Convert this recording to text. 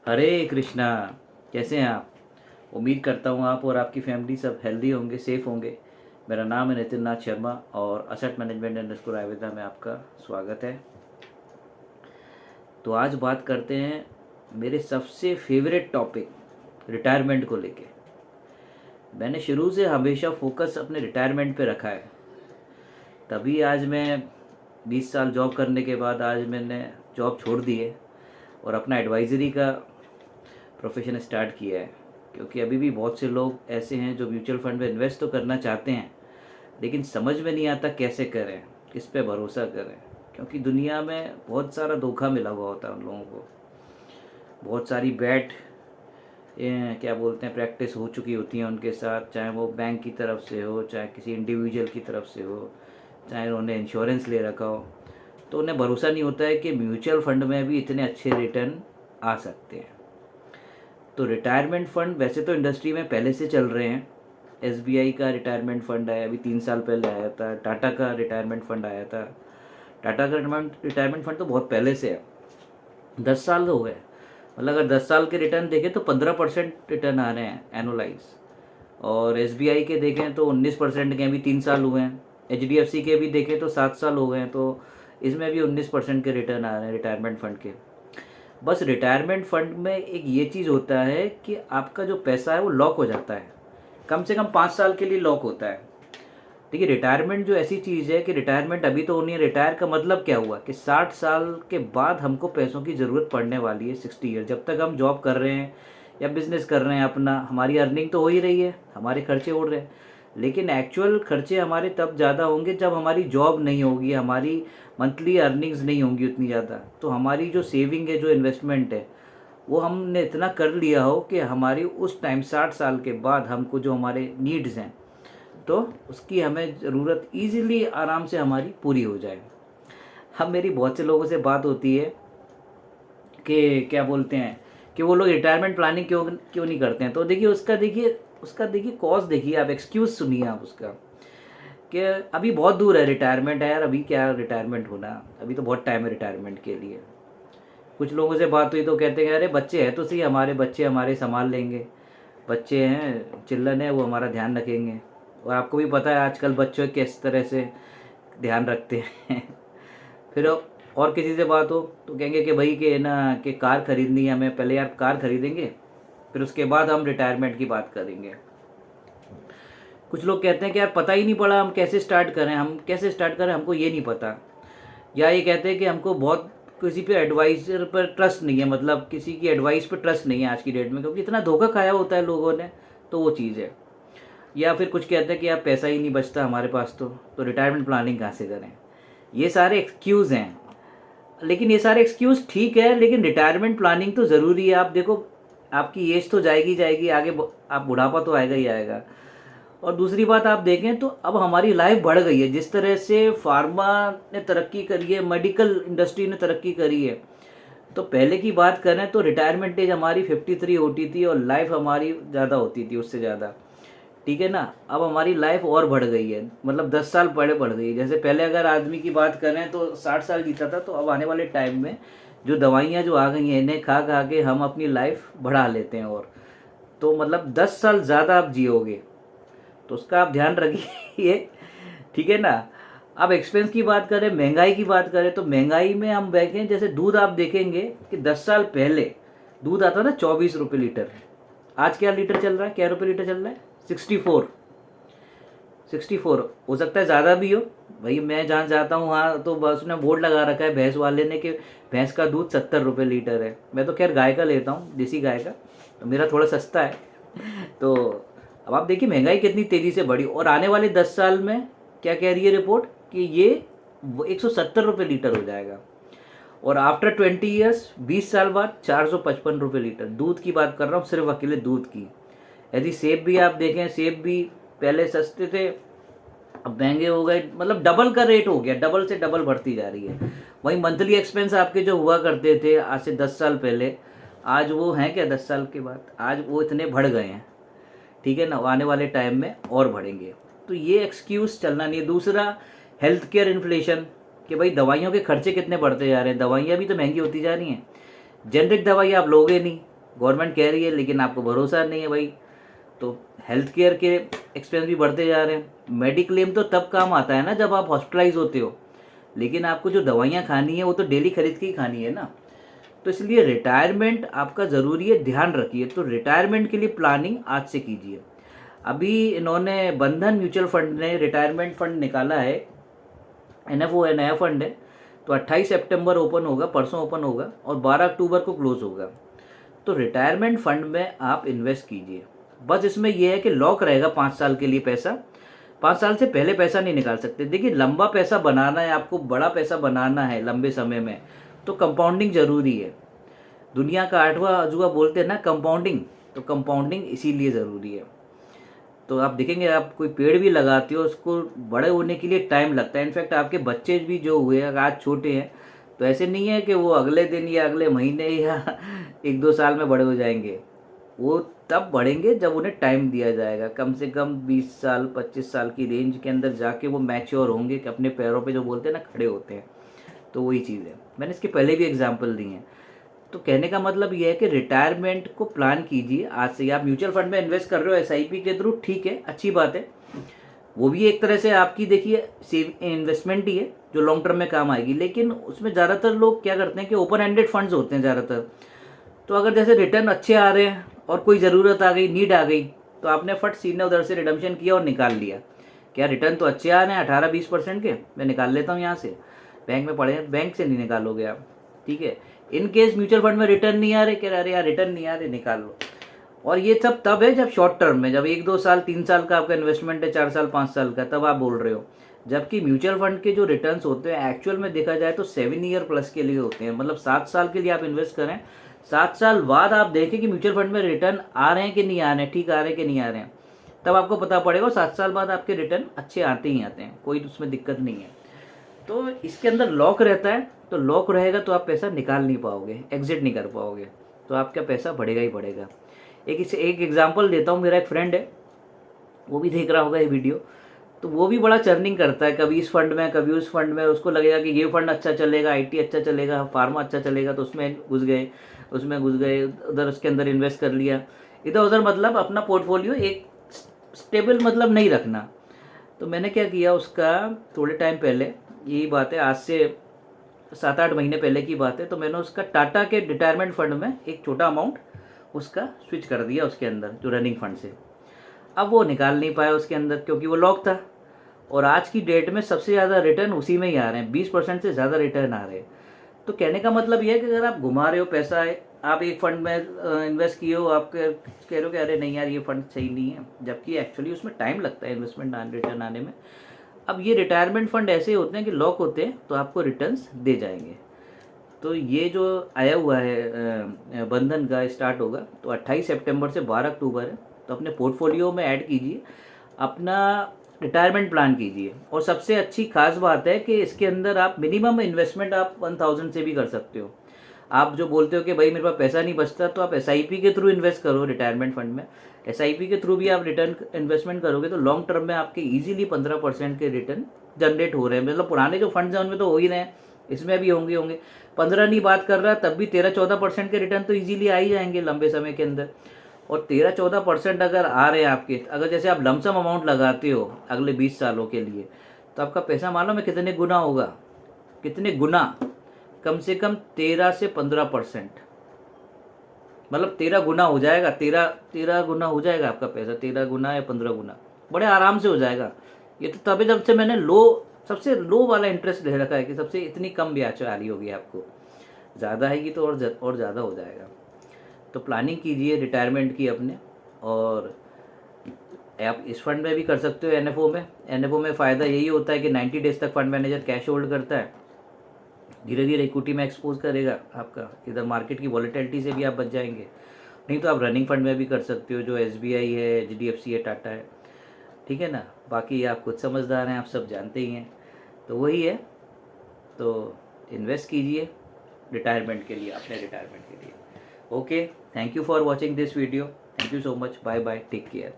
हरे कृष्णा। कैसे हैं आप? उम्मीद करता हूँ आप और आपकी फैमिली सब हेल्दी होंगे, सेफ होंगे। मेरा नाम है नितिन नाथ शर्मा और असेट मैनेजमेंट अंडरस्कोर आयुर्वेदा में आपका स्वागत है। तो आज बात करते हैं मेरे सबसे फेवरेट टॉपिक रिटायरमेंट को लेके। मैंने शुरू से हमेशा फोकस अपने रिटायरमेंट पे रखा है। तभी आज मैं 20 साल जॉब करने के बाद आज मैंने जॉब छोड़ दी है और अपना एडवाइज़री का प्रोफेशन स्टार्ट किया है। क्योंकि अभी भी बहुत से लोग ऐसे हैं जो म्यूचुअल फंड में इन्वेस्ट तो करना चाहते हैं, लेकिन समझ में नहीं आता कैसे करें, किस पे भरोसा करें। क्योंकि दुनिया में बहुत सारा धोखा मिला हुआ होता है उन लोगों को। बहुत सारी बैड क्या बोलते हैं प्रैक्टिस हो चुकी होती हैं उनके साथ, चाहे वो बैंक की तरफ से हो, चाहे किसी इंडिविजुअल की तरफ से हो, चाहे उन्होंने इंश्योरेंस ले रखा हो। तो उन्हें भरोसा नहीं होता है कि म्यूचुअल फंड में भी इतने अच्छे रिटर्न आ सकते हैं। तो रिटायरमेंट फ़ंड वैसे तो इंडस्ट्री में पहले से चल रहे हैं। एसबीआई का रिटायरमेंट फ़ंड है, अभी 3 साल पहले आया था। टाटा का रिटायरमेंट फ़ंड आया था। टाटा का रिटायरमेंट फ़ंड तो बहुत पहले से है, 10 साल हो गए। मतलब अगर 10 साल के रिटर्न देखें तो 15% रिटर्न आ रहे हैं एनुलाइज। और एसबीआई के देखें तो 19% के, अभी 3 साल हुए हैं। एचडीएफसी के भी देखें तो 7 साल हो गए हैं, तो इसमें भी 19% के रिटर्न आ रहे हैं रिटायरमेंट फ़ंड के। बस रिटायरमेंट फंड में एक ये चीज़ होता है कि आपका जो पैसा है वो लॉक हो जाता है, कम से कम 5 साल के लिए लॉक होता है। देखिए, रिटायरमेंट जो ऐसी चीज़ है कि रिटायरमेंट अभी तो होनी है। रिटायर का मतलब क्या हुआ कि 60 साल के बाद हमको पैसों की ज़रूरत पड़ने वाली है। 60 ईयर जब तक हम जॉब कर रहे हैं या बिजनेस कर रहे हैं अपना, हमारी अर्निंग तो हो ही रही है, हमारे खर्चे उड़ रहे हैं। लेकिन एक्चुअल खर्चे हमारे तब ज़्यादा होंगे जब हमारी जॉब नहीं होगी, हमारी मंथली अर्निंग्स नहीं होंगी उतनी ज़्यादा। तो हमारी जो सेविंग है, जो इन्वेस्टमेंट है, वो हमने इतना कर लिया हो कि हमारी उस टाइम 60 साल के बाद हमको जो हमारे नीड्स हैं तो उसकी हमें ज़रूरत ईज़िली आराम से हमारी पूरी हो जाए। अब मेरी बहुत से लोगों से बात होती है कि क्या बोलते हैं कि वो लोग रिटायरमेंट प्लानिंग क्यों क्यों नहीं करते हैं। तो देखिए कॉज देखिए, आप एक्सक्यूज़ सुनिए आप उसका, कि अभी बहुत दूर है रिटायरमेंट है यार, अभी क्या रिटायरमेंट होना, अभी तो बहुत टाइम है रिटायरमेंट के लिए। कुछ लोगों से बात हुई तो कहते हैं अरे बच्चे हैं तो सही, हमारे बच्चे हमारे संभाल लेंगे, बच्चे हैं, चिल्ड्रन है, वो हमारा ध्यान रखेंगे। और आपको भी पता है आजकल बच्चों किस तरह से ध्यान रखते हैं। फिर और किसी से बात हो तो कहेंगे कि भाई कि ना कि कार खरीदनी है हमें, पहले यार कार खरीदेंगे फिर उसके बाद हम रिटायरमेंट की बात करेंगे। कुछ लोग कहते हैं कि यार पता ही नहीं पड़ा हम कैसे स्टार्ट करें, हमको ये नहीं पता। या ये कहते हैं कि हमको बहुत किसी पे एडवाइज़र पर ट्रस्ट नहीं है, मतलब किसी की एडवाइस पर ट्रस्ट नहीं है आज की डेट में, क्योंकि इतना धोखा खाया होता है लोगों ने। तो वो चीज़ है। या फिर कुछ कहते हैं कि यार पैसा ही नहीं बचता हमारे पास, तो रिटायरमेंट प्लानिंग कहाँ से करें। ये सारे एक्सक्यूज़ हैं। लेकिन ये सारे एक्सक्यूज़ ठीक है, लेकिन रिटायरमेंट प्लानिंग तो ज़रूरी है। आप देखो, आपकी एज तो जाएगी जाएगी आगे, आप बुढ़ापा तो आएगा ही आएगा। और दूसरी बात आप देखें तो अब हमारी लाइफ बढ़ गई है, जिस तरह से फार्मा ने तरक्की करी है, मेडिकल इंडस्ट्री ने तरक्की करी है। तो पहले की बात करें तो रिटायरमेंट एज हमारी 53 होती थी और लाइफ हमारी ज़्यादा होती थी उससे ज़्यादा, ठीक है ना। अब हमारी लाइफ और बढ़ गई है, मतलब 10 साल पहले बढ़ गई है। जैसे पहले अगर आदमी की बात करें तो 60 साल जीता था, तो अब आने वाले टाइम में जो दवाइयाँ जो आ गई हैं इन्हें खा खा के हम अपनी लाइफ बढ़ा लेते हैं। और तो मतलब 10 साल ज़्यादा आप जियोगे, तो उसका आप ध्यान रखिए। ठीक है ना। अब एक्सपेंस की बात करें, महंगाई की बात करें, तो महंगाई में हम देखें, जैसे दूध आप देखेंगे कि 10 साल पहले दूध आता था 24 रुपये लीटर। आज क्या लीटर चल रहा है, क्या रुपये लीटर चल रहा है? 64 हो सकता है ज़्यादा भी हो। भाई मैं जहाँ जाता हूँ वहाँ तो बस उसने बोर्ड लगा रखा है भैंस वाले ने कि भैंस का दूध 70 रुपये लीटर है। मैं तो खैर गाय का लेता हूँ, देसी गाय का, तो मेरा थोड़ा सस्ता है। तो अब आप देखिए महंगाई कितनी तेज़ी से बढ़ी, और आने वाले 10 साल में क्या कह रही है रिपोर्ट कि ये 170 रुपये लीटर हो जाएगा। और आफ्टर 20 ईयर्स, 20 साल बाद 455 रुपये लीटर। दूध की बात कर रहा हूँ, सिर्फ अकेले दूध की। यदि सेब भी आप देखें, सेब भी पहले सस्ते थे, अब महंगे हो गए, मतलब डबल का रेट हो गया, डबल से डबल बढ़ती जा रही है। वहीं मंथली एक्सपेंस आपके जो हुआ करते थे आज से 10 साल पहले, आज वो हैं क्या 10 साल के बाद? आज वो इतने बढ़ गए हैं, ठीक है ना। आने वाले टाइम में और बढ़ेंगे। तो ये एक्सक्यूज़ चलना नहीं है। दूसरा, हेल्थ केयर इन्फ्लेशन, कि भाई दवाइयों के खर्चे कितने बढ़ते जा रहे हैं, दवाइयाँ भी तो महंगी होती जा रही हैं। जेनरिक दवाई आप लोगे नहीं, गवर्नमेंट कह रही है लेकिन आपको भरोसा नहीं है भाई। तो हेल्थ केयर के एक्सपेंस भी बढ़ते जा रहे हैं। मेडिक्लेम तो तब काम आता है ना जब आप हॉस्पिटलाइज होते हो, लेकिन आपको जो दवाइयाँ खानी है वो तो डेली खरीद के ही खानी है ना। तो इसलिए रिटायरमेंट आपका ज़रूरी है, ध्यान रखिए। तो रिटायरमेंट के लिए प्लानिंग आज से कीजिए। अभी इन्होंने बंधन म्यूचुअल फंड ने रिटायरमेंट फंड निकाला है, NFO है, नया फंड है। तो 28 सितंबर ओपन होगा, परसों ओपन होगा और 12 अक्टूबर को क्लोज होगा। तो रिटायरमेंट फंड में आप इन्वेस्ट कीजिए। बस इसमें यह है कि लॉक रहेगा 5 साल के लिए पैसा, 5 साल से पहले पैसा नहीं निकाल सकते। देखिए लंबा पैसा बनाना है आपको, बड़ा पैसा बनाना है लंबे समय में, तो कंपाउंडिंग ज़रूरी है। दुनिया का 8वां अजूबा बोलते हैं ना कंपाउंडिंग, तो कंपाउंडिंग इसीलिए ज़रूरी है। तो आप देखेंगे आप कोई पेड़ भी लगाते हो उसको बड़े होने के लिए टाइम लगता है। इनफैक्ट आपके बच्चे भी जो हुए अगर आज छोटे हैं तो ऐसे नहीं है कि वो अगले दिन या अगले महीने या 1-2 साल में बड़े हो जाएंगे। वो तब बढ़ेंगे जब उन्हें टाइम दिया जाएगा। कम से कम 20 साल 25 साल की रेंज के अंदर जाके वो मैच्योर होंगे कि अपने पैरों पे जो बोलते हैं ना खड़े होते हैं। तो वही चीज़ है, मैंने इसके पहले भी एग्जाम्पल दी हैं। तो कहने का मतलब ये है कि रिटायरमेंट को प्लान कीजिए आज से। आप म्यूचुअल फंड में इन्वेस्ट कर रहे हो SIP के थ्रू, ठीक है, अच्छी बात है। वो भी एक तरह से आपकी देखिए सेव इन्वेस्टमेंट ही है जो लॉन्ग टर्म में काम आएगी। लेकिन उसमें ज़्यादातर लोग क्या करते हैं कि ओपन एंडेड फंड्स होते हैं ज़्यादातर। तो अगर जैसे रिटर्न अच्छे आ रहे हैं और कोई ज़रूरत आ गई, नीड आ गई, तो आपने फट सीधे उधर से रिडम्पशन किया और निकाल लिया। क्या रिटर्न तो अच्छे आ रहे हैं 18-20% के, मैं निकाल लेता हूँ यहाँ से। बैंक में पड़े हैं, बैंक से नहीं निकालोगे आप, ठीक है। इन केस म्यूचुअल फंड में रिटर्न नहीं आ रहे, कह रहे यार रिटर्न नहीं आ रहे, निकाल लो। और ये सब तब है जब शॉर्ट टर्म में, जब 1-2 साल 3 साल का आपका इन्वेस्टमेंट है, 4 साल 5 साल का, तब आप बोल रहे हो। जबकि म्यूचुअल फंड के जो रिटर्न्स होते हैं एक्चुअल में देखा जाए तो 7 ईयर प्लस के लिए होते हैं। मतलब 7 साल के लिए आप इन्वेस्ट करें, 7 साल बाद आप देखें कि म्यूचुअल फंड में रिटर्न आ रहे हैं कि नहीं आ रहे हैं, ठीक आ रहे हैं कि नहीं आ रहे हैं, तब आपको पता पड़ेगा। 7 साल बाद आपके रिटर्न अच्छे आते ही आते हैं, कोई उसमें दिक्कत नहीं है। तो इसके अंदर लॉक रहता है, तो लॉक रहेगा तो आप पैसा निकाल नहीं पाओगे, एग्जिट नहीं कर पाओगे, तो आपका पैसा बढ़ेगा ही बढ़ेगा। एक एग्जांपल देता हूँ। मेरा एक फ्रेंड है, वो भी देख रहा होगा ये वीडियो, तो वो भी बड़ा चर्निंग करता है, कभी इस फंड में कभी उस फंड में। उसको लगेगा कि ये फंड अच्छा चलेगा, IT अच्छा चलेगा, फार्मा अच्छा चलेगा, तो उसमें घुस गए, उधर उसके अंदर इन्वेस्ट कर लिया, इधर उधर। मतलब अपना पोर्टफोलियो एक स्टेबल मतलब नहीं रखना। तो मैंने क्या किया, उसका थोड़े टाइम पहले, यही बात है आज से 7-8 महीने पहले की बात है, तो मैंने उसका टाटा के रिटायरमेंट फंड में एक छोटा अमाउंट उसका स्विच कर दिया उसके अंदर, जो रनिंग फंड से। अब वो निकाल नहीं पाया उसके अंदर क्योंकि वो लॉक था। और आज की डेट में सबसे ज़्यादा रिटर्न उसी में ही आ रहे हैं, 20% से ज़्यादा रिटर्न आ रहे हैं। तो कहने का मतलब ये है कि अगर आप घुमा रहे हो पैसा है, आप एक फंड में इन्वेस्ट किए हो, आप कह रहे हो कि अरे नहीं यार ये फंड सही नहीं है, जबकि एक्चुअली उसमें टाइम लगता है इन्वेस्टमेंट रिटर्न आने में। अब ये रिटायरमेंट फंड ऐसे होते हैं कि लॉक होते हैं, तो आपको रिटर्न्स दे जाएंगे। तो ये जो आया हुआ है बंधन का स्टार्ट होगा, तो 28 सितंबर से 12 अक्टूबर है। तो अपने पोर्टफोलियो में ऐड कीजिए, अपना रिटायरमेंट प्लान कीजिए। और सबसे अच्छी खास बात है कि इसके अंदर आप मिनिमम इन्वेस्टमेंट आप 1000 से भी कर सकते हो। आप जो बोलते हो कि भाई मेरे पास पैसा नहीं बचता, तो आप SIP के थ्रू इन्वेस्ट करो रिटायरमेंट फंड में। SIP के थ्रू भी आप रिटर्न इन्वेस्टमेंट करोगे तो लॉन्ग टर्म में आपके इजीली 15% के रिटर्न जनरेट हो रहे हैं। मतलब पुराने जो फंड्स हैं उनमें तो हो ही रहे हैं, इसमें भी होंगे 15 नहीं बात कर रहा, तब भी 13-14% के रिटर्न तो इजीली आ ही जाएंगे लंबे समय के अंदर। और 13-14% अगर आ रहे हैं आपके, अगर जैसे आप लमसम अमाउंट लगाते हो अगले 20 सालों के लिए, तो आपका पैसा मालूम है कितने गुना होगा, कितने गुना, कम से कम 13 से 15%। मतलब 13 गुना हो जाएगा, 13 गुना हो जाएगा आपका पैसा, 13 गुना या 15 गुना बड़े आराम से हो जाएगा। ये तो तभी जब से मैंने सबसे लो वाला इंटरेस्ट ले रखा है कि सबसे इतनी कम ब्याज आ रही होगी, आपको ज़्यादा आएगी तो और ज़्यादा हो जाएगा। तो प्लानिंग कीजिए रिटायरमेंट की अपने। और आप इस फंड में भी कर सकते हो, NFO में फ़ायदा यही होता है कि 90 डेज तक फंड मैनेजर कैश होल्ड करता है, धीरे धीरे इक्विटी में एक्सपोज करेगा आपका। इधर मार्केट की वॉलेटिलिटी से भी आप बच जाएंगे। नहीं तो आप रनिंग फंड में भी कर सकते हो, जो SBI है, HDFC है, टाटा है, ठीक है ना। बाकी आप खुद समझदार हैं, आप सब जानते ही हैं। तो वही है, तो इन्वेस्ट कीजिए रिटायरमेंट के लिए, अपने रिटायरमेंट के लिए। Okay, thank you for watching this video, thank you so much, bye bye, take care.